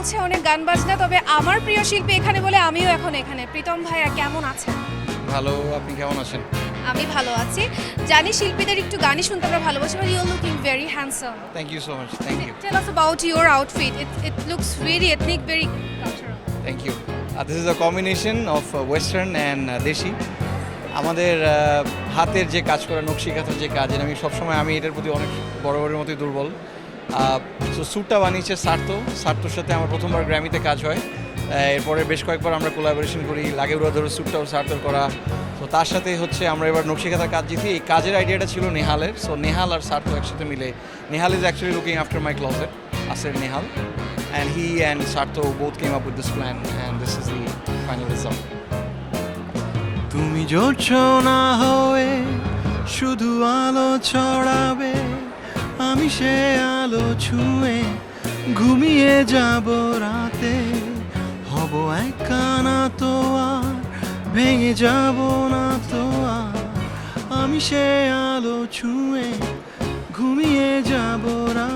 চলছে অনেক গান বাজনা, তবে আমার প্রিয় শিল্পী এখানে বলে আমিও এখন এখানে। প্রীতম ভাইয়া কেমন আছেন? ভালো, আপনি কেমন আছেন? আমি ভালো আছি। জানি শিল্পীদের একটু গানই শুনতে আমরা ভালোবাসি, but you looking very handsome. Thank you so much, thank you, Tell us about your outfit. It looks really ethnic, very cultural. Thank you. This is a combination of western and desi. আমাদের হাতের যে কাজ করা, নকশি কাঁথার যে কাজ, আমি সবসময় এটার প্রতি অনেক বড় মতোই দুর্বল। তো স্যুটটা বানিয়েছে সার্তোর সাথে আমার প্রথমবার গ্র্যামিতে কাজ হয়। এরপরে বেশ কয়েকবার আমরা কোলাবোরেশন করি, লাগে উড়া ধরে স্যুটটাও সার্তোর করা। তো তার সাথে হচ্ছে আমরা এবার নকশি কাঁথার কাজ জিতি। এই কাজের আইডিয়াটা ছিল নেহালের। সো নেহাল আর সার্তো একসাথে মিলে, Nehal is actually looking after my closet, আসের Nehal, and he and Sarto both came up with this plan, and this is the final result. তুমি জোছনা হয়ে শুধু আলো ছড়াবে, আমি সে আলো ছুঁয়ে ঘুমিয়ে যাব রাতে, হব একা না তো আর ভেঙে যাব না তো আর, আমি সে আলো ছুঁয়ে ঘুমিয়ে যাব রাতে।